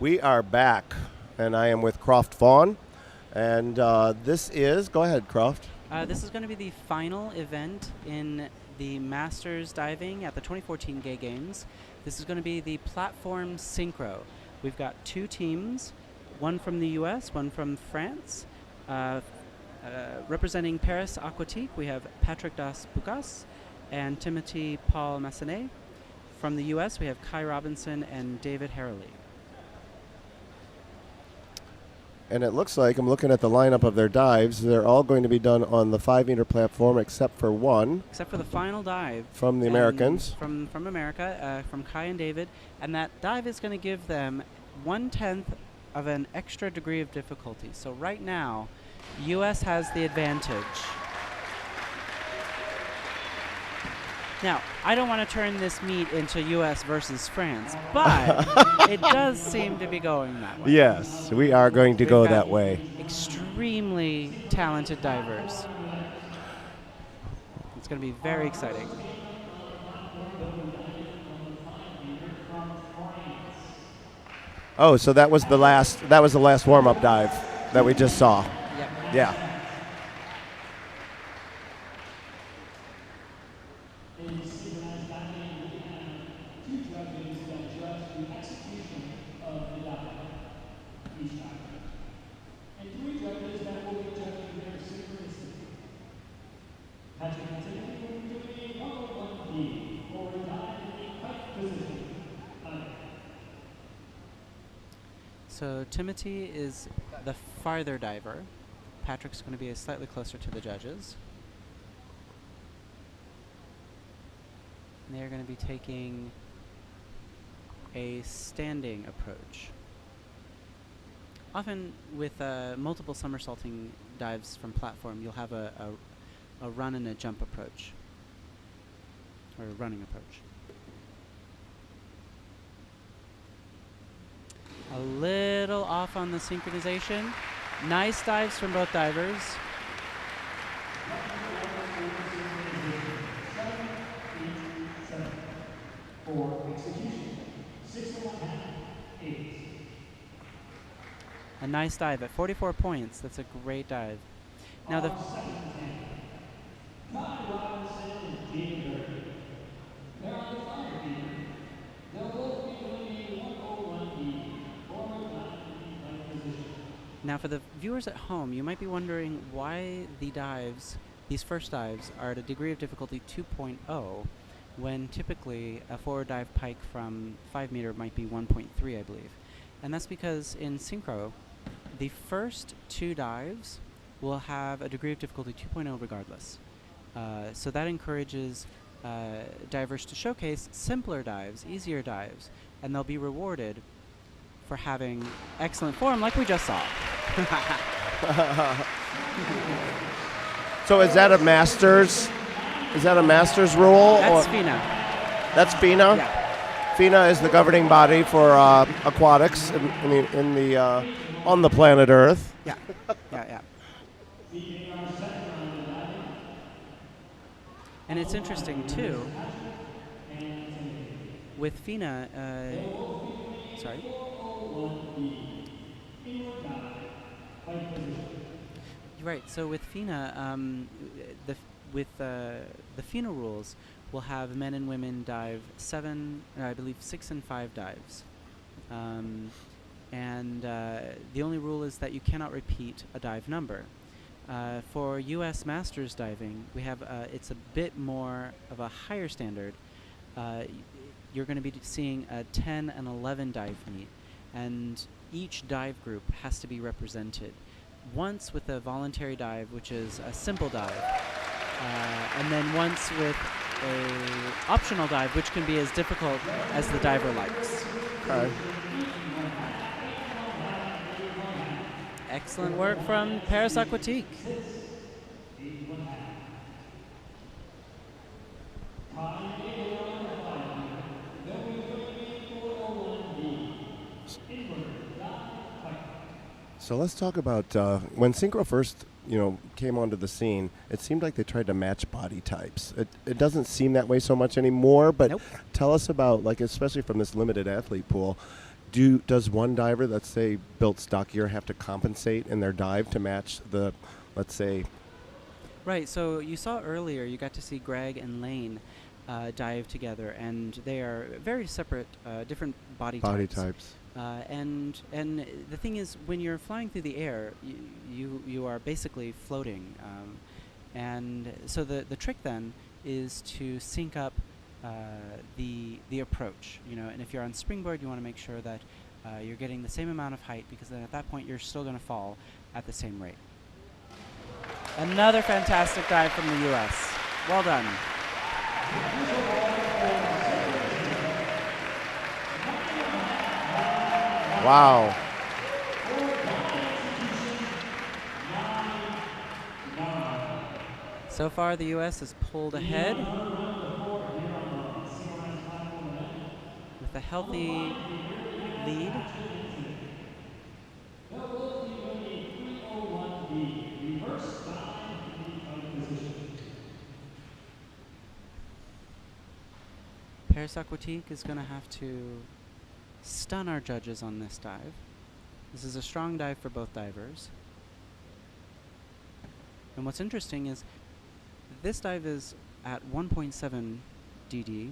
We are back, and I am with Croft Vaughn, and this is, go ahead, Croft. This is going to be the final event in the Masters Diving at the 2014 Gay Games. This is going to be the Platfrom Synchro. We've got two teams, one from the US, one from France. Representing Paris Aquatique, we have Patrick Das Bucas and Timothy Paul Massenet. From the US, we have Kai Robinson and David Harrelly. And it looks like, I'm looking at the lineup of their dives, they're all going to be done on the 5-meter platform except for one. Except for the final dive. From the Americans. From America, from Kai and David. And that dive is going to give them 1/10 of an extra degree of difficulty. So right now, US has the advantage. Now, I don't want to turn this meet into US versus France, but it does seem to be going that way. Yes, we are going to go that way. Extremely talented divers. It's going to be very exciting. Oh, so that was the last warm-up dive that we just saw. Yep. Yeah. So Timothy is the farther diver. Patrick's going to be slightly closer to the judges. And they're going to be taking a standing approach. Often with multiple somersaulting dives from platform, you'll have a run and a jump approach, or a running approach. A little off on the synchronization. Nice dives from both divers. A nice dive at 44 points. That's a great dive. Now the Now for the viewers at home, you might be wondering why the dives, these first dives, are at a degree of difficulty 2.0, when typically a forward dive pike from 5 meter might be 1.3, I believe. And that's because in Synchro, the first two dives will have a degree of difficulty 2.0 regardless. So that encourages divers to showcase simpler dives, easier dives, and they'll be rewarded for having excellent form like we just saw. So is that a Masters? Is that a Masters rule? That's FINA. That's FINA? Yeah. FINA is the governing body for aquatics on the planet Earth. Yeah. Yeah. And it's interesting too. With FINA, sorry. Right. So with FINA, the FINA rules will have men and women dive 6 and 5 dives, and the only rule is that you cannot repeat a dive number. For U.S. Masters diving, we have it's a bit more of a higher standard. You're going to be seeing a 10 and 11 dive meet, and each dive group has to be represented. Once with a voluntary dive, which is a simple dive, and then once with a optional dive, which can be as difficult as the diver likes. Okay. Excellent work from Paris Aquatique. So let's talk about when Synchro first, came onto the scene. It seemed like they tried to match body types. It doesn't seem that way so much anymore. But Nope. Tell us about, especially from this limited athlete pool, Does one diver, let's say, built stockier, have to compensate in their dive to match the, let's say, Right, so you saw earlier, you got to see Greg and Lane dive together, and they are very separate, different body types? And the thing is, when you're flying through the air, you are basically floating, and so the trick then is to sync up the approach, and if you're on springboard, you want to make sure that you're getting the same amount of height, because then at that point you're still going to fall at the same rate. Another fantastic dive from the U.S. Well done. Wow. So far, the U.S. has pulled ahead with a healthy lead. Paris Aquatique is going to have to stun our judges on this dive. This is a strong dive for both divers. And what's interesting is this dive is at 1.7 DD,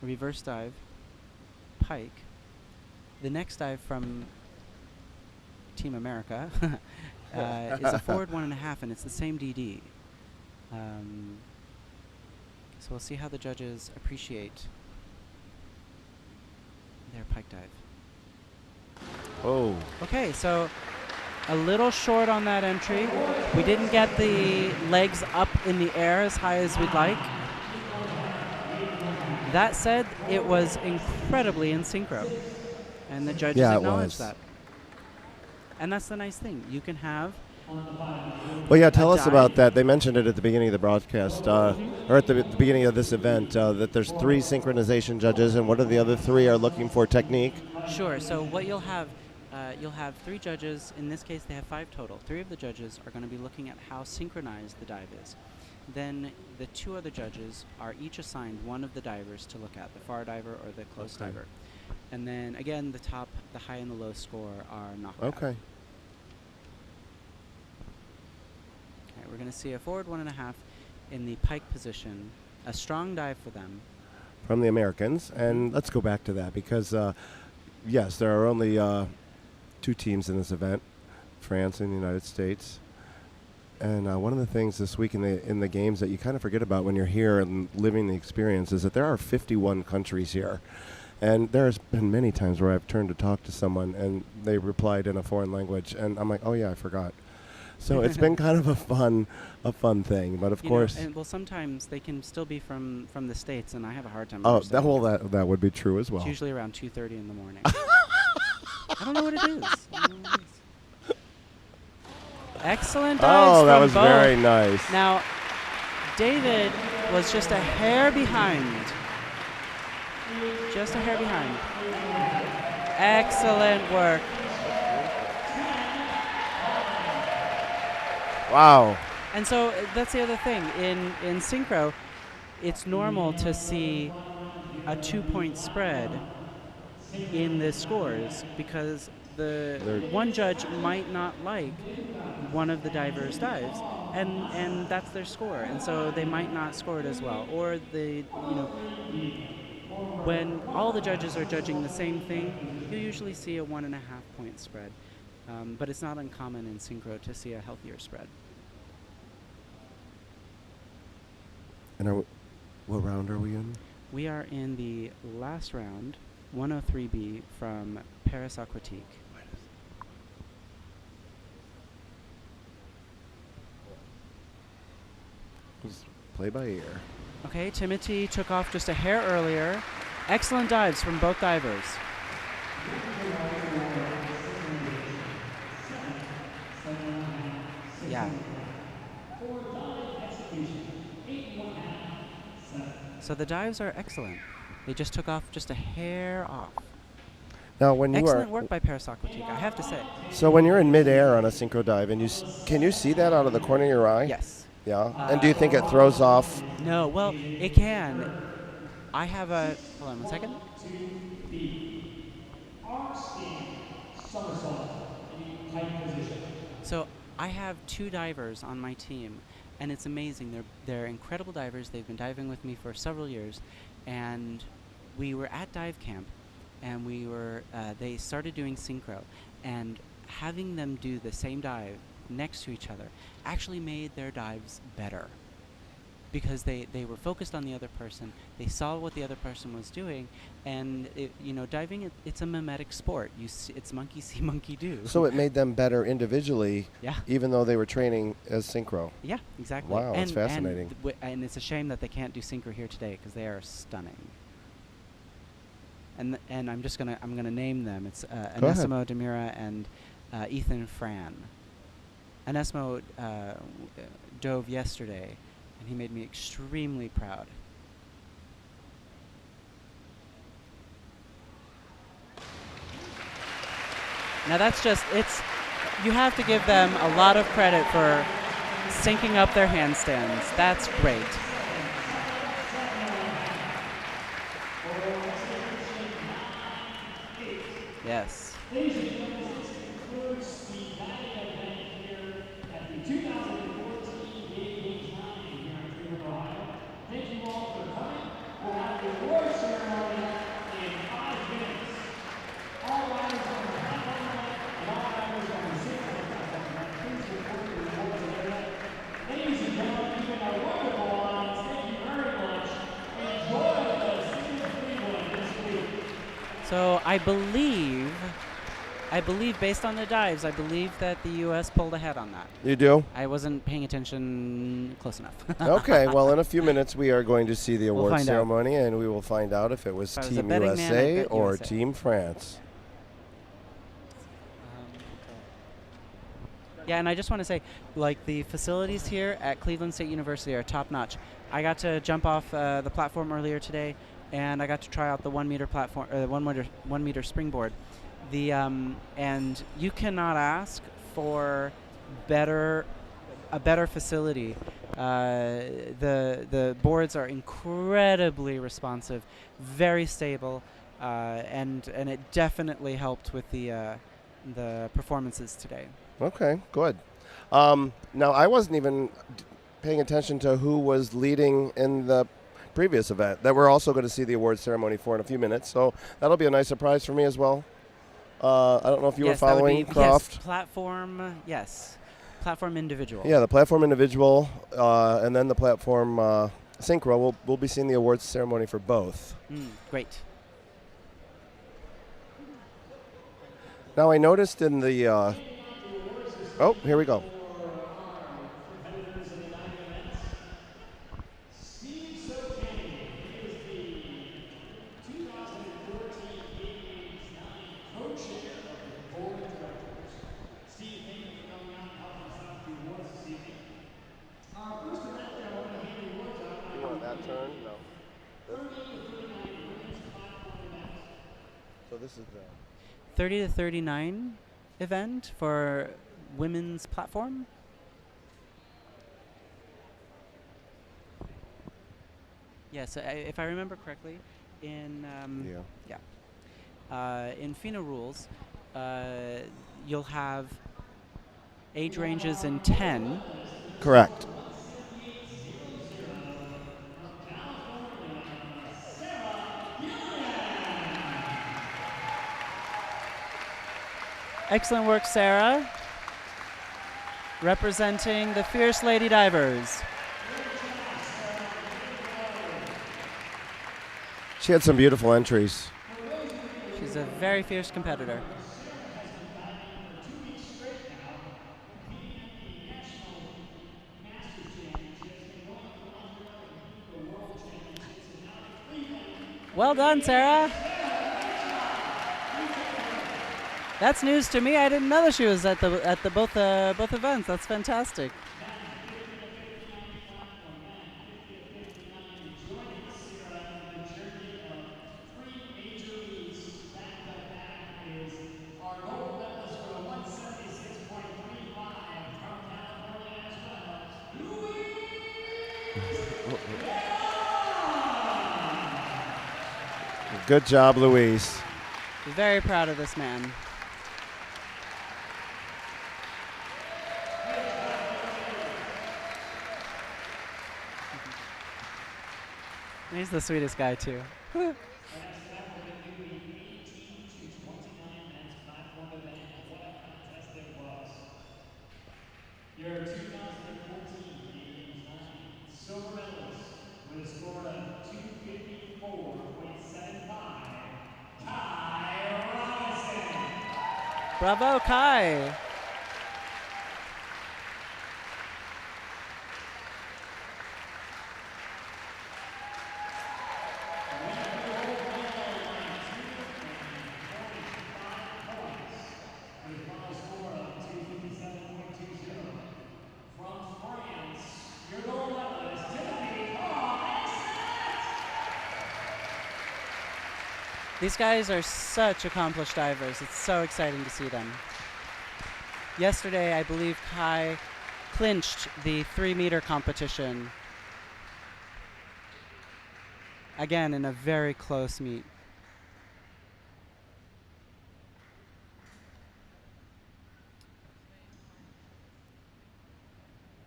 reverse dive, pike. The next dive from Team America is a forward 1.5, and it's the same DD. So we'll see how the judges appreciate their pike dive. Oh. Okay, so a little short on that entry. We didn't get the legs up in the air as high as we'd like. That said, it was incredibly in synchro, and the judges acknowledged that. And that's the nice thing. You can have Well, yeah, tell us about that. They mentioned it at the beginning of the broadcast, or at the beginning of this event, that there's 3 synchronization judges, and what are the other 3 are looking for? Technique? Sure. So what you'll have 3 judges. In this case, they have 5 total. 3 of the judges are going to be looking at how synchronized the dive is. Then the 2 other judges are each assigned one of the divers to look at, the far diver or the close diver. And then, again, the high and the low score are knocked out. Okay. We're going to see a forward 1.5 in the pike position, a strong dive for them. From the Americans. And let's go back to that because, yes, there are only 2 teams in this event, France and the United States. And one of the things this week in the games that you kind of forget about when you're here and living the experience is that there are 51 countries here. And there's been many times where I've turned to talk to someone and they replied in a foreign language, and I'm like, oh yeah, I forgot. So it's been kind of a fun thing, but of course. And well, sometimes they can still be from the States, and I have a hard time. Oh, that would be true as well. It's usually around 2:30 in the morning. I don't know what it is. Excellent dives Oh, that from was both. very nice. Now, David was just a hair behind. Just a hair behind. Excellent work. Wow. And so that's the other thing. In synchro, it's normal to see a 2-point spread in the scores because the one judge might not like one of the divers' dives, and that's their score, and so they might not score it as well. Or when all the judges are judging the same thing, you usually see a 1.5 point spread, but it's not uncommon in synchro to see a healthier spread. And what round are we in? We are in the last round, 103B from Paris Aquatique. Just play by ear. Okay, Timothy took off just a hair earlier. Excellent dives from both divers. Yeah. So the dives are excellent. They just took off just a hair off. Now, when you Excellent work by Paris Aquatique, I have to say. So when you're in midair on a synchro dive, and can you see that out of the corner of your eye? Yes. Yeah. And do you think it throws off? No. Well, it can. I have a. Hold on one second. So I have 2 divers on my team, and it's amazing. They're incredible divers. They've been diving with me for several years, and we were at dive camp, and they started doing synchro, and having them do the same dive next to each other actually made their dives better, because they were focused on the other person. They saw what the other person was doing, and diving, it's a mimetic sport. It's monkey see, monkey do. So it made them better individually, Yeah. even though they were training as synchro. Yeah, exactly. Wow, that's fascinating. And it's a shame that they can't do synchro here today, because they are stunning. And I'm gonna name them. It's Anesimo Demira and Ethan Fran. Anesimo dove yesterday, and he made me extremely proud. Now you have to give them a lot of credit for syncing up their handstands. That's great. Yes. So I believe based on the dives, I believe that the U.S. pulled ahead on that. You do? I wasn't paying attention close enough. Okay, well, in a few minutes we are going to see the award find out. ceremony, and we will find out if it was If I was a Team betting man, I'd USA bet or USA. Team France. Yeah, and I just want to say, the facilities here at Cleveland State University are top notch. I got to jump off the platform earlier today, and I got to try out the 1 meter platform, 1 meter springboard. And you cannot ask for a better facility. The boards are incredibly responsive, very stable, and it definitely helped with the performances today. Okay, good. Now, I wasn't even paying attention to who was leading in the previous event that we're also going to see the award ceremony for in a few minutes, so that'll be a nice surprise for me as well. I don't know if you were following, Croft. Yes, platform individual. Yeah, the platform individual, and then the platform synchro. We'll be seeing the awards ceremony for both. Great. Now, I noticed in the oh, here we go. So this is the 30 to 39 event for women's platform. Yes, if I remember correctly, in FINA rules, you'll have age ranges in 10. correct. Excellent work, Sarah. Representing the Fierce Lady Divers. She had some beautiful entries. She's a very fierce competitor. Well done, Sarah. That's news to me. I didn't know that she was at the both events. That's fantastic. Good job, Louise. Very proud of this man. He's the sweetest guy, too. Our next event will continue the 18 to 29 men's platform event. What a contest it was. Your 2014 Games 9 silver medalist with a score of 254.75, Kai Robinson. Bravo, Kai. From France, your gold medalist, Timothy. These guys are such accomplished divers. It's so exciting to see them. Yesterday, I believe Kai clinched the 3-meter competition. Again, in a very close meet.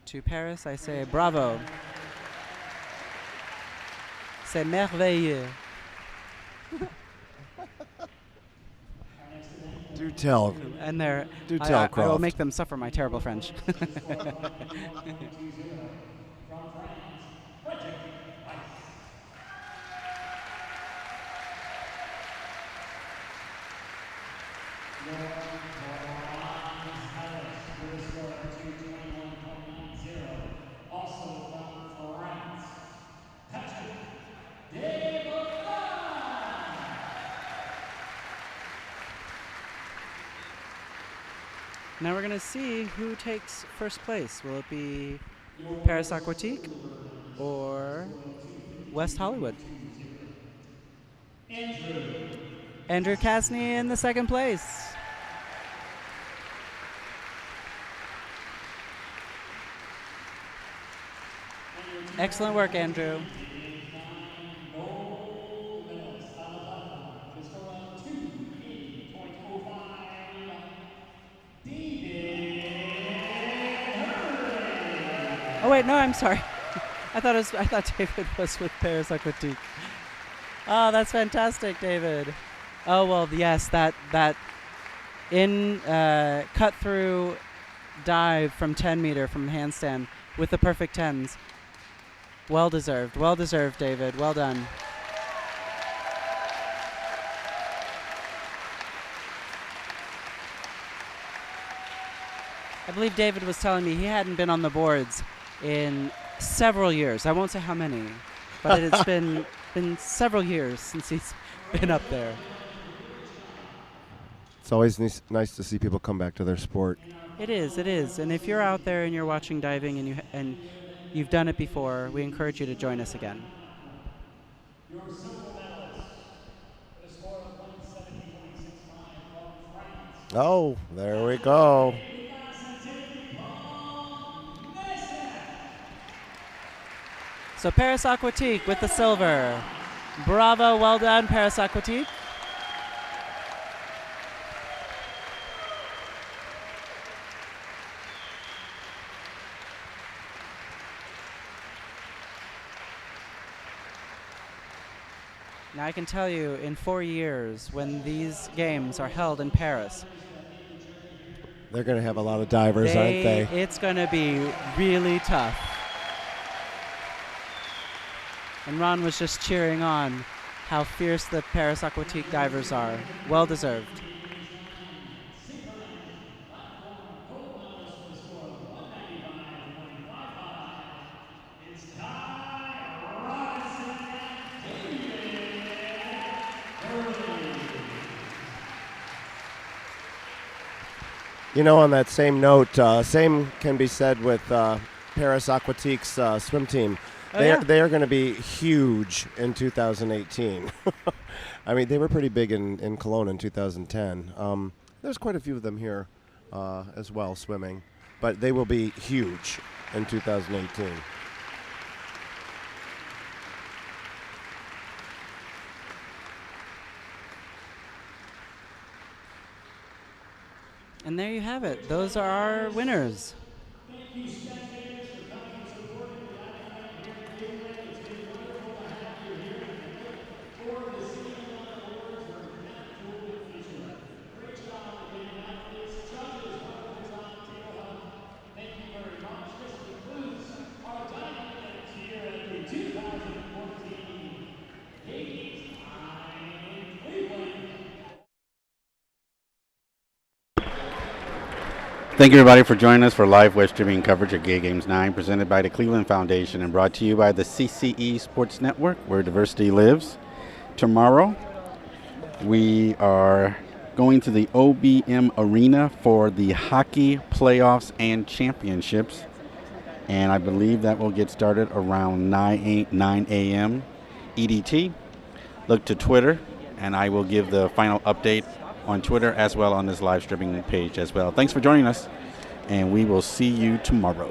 To Paris, I say bravo. C'est merveilleux. Do tell. And Do tell, I will Croft. make them suffer my terrible French. From France, Frederick Weiss. Your bronze medalist with a score of 221.90, also from France, Patrick Desbonnes. Now we're going to see who takes first place. Will it be Paris Aquatique or West Hollywood? Andrew Casney in the second place. Excellent work, Andrew. Gold medalist on the platform with a score of 280.05, David Hurley. Oh wait, no, I'm sorry. I thought David was with Paris Aquatique. Oh, that's fantastic, David. Oh well, yes, that in cut through dive from 10 meter from the handstand with the perfect tens. Well deserved, David. Well done. I believe David was telling me he hadn't been on the boards in several years. I won't say how many, but it's been several years since he's been up there. It's always nice to see people come back to their sport. It is. And if you're out there and you're watching diving and you've done it before, we encourage you to join us again. Your silver medalist with a score of 170.65 from France. Oh, there we go. So Paris Aquatique with the silver. Bravo, well done, Paris Aquatique. Now I can tell you, in 4 years, when these games are held in Paris, they're going to have a lot of divers, aren't they? It's going to be really tough. And Ron was just cheering on how fierce the Paris Aquatique divers are. Well deserved. You know, on that same note, same can be said with Paris Aquatique's swim team. They are going to be huge in 2018. I mean, they were pretty big in Cologne in 2010. There's quite a few of them here as well swimming, but they will be huge in 2018. And there you have it. Those are our winners. Thank you, spectators, for coming and supporting the dive event here in Cleveland. It's been wonderful to have you here, and I look forward to seeing you on the boards or Natatorium future. Great job again, athletes, judges, wonderful job, table hunt. Thank you very much. This concludes our diving event here at the 2014 Games in Cleveland. Thank you, everybody, for joining us for live web streaming coverage of Gay Games 9, presented by the Cleveland Foundation and brought to you by the CCE Sports Network, where diversity lives. Tomorrow, we are going to the OBM Arena for the hockey playoffs and championships, and I believe that will get started around 9 a.m. EDT. Look to Twitter, and I will give the final update on Twitter as well on this live streaming page as well. Thanks for joining us, and we will see you tomorrow.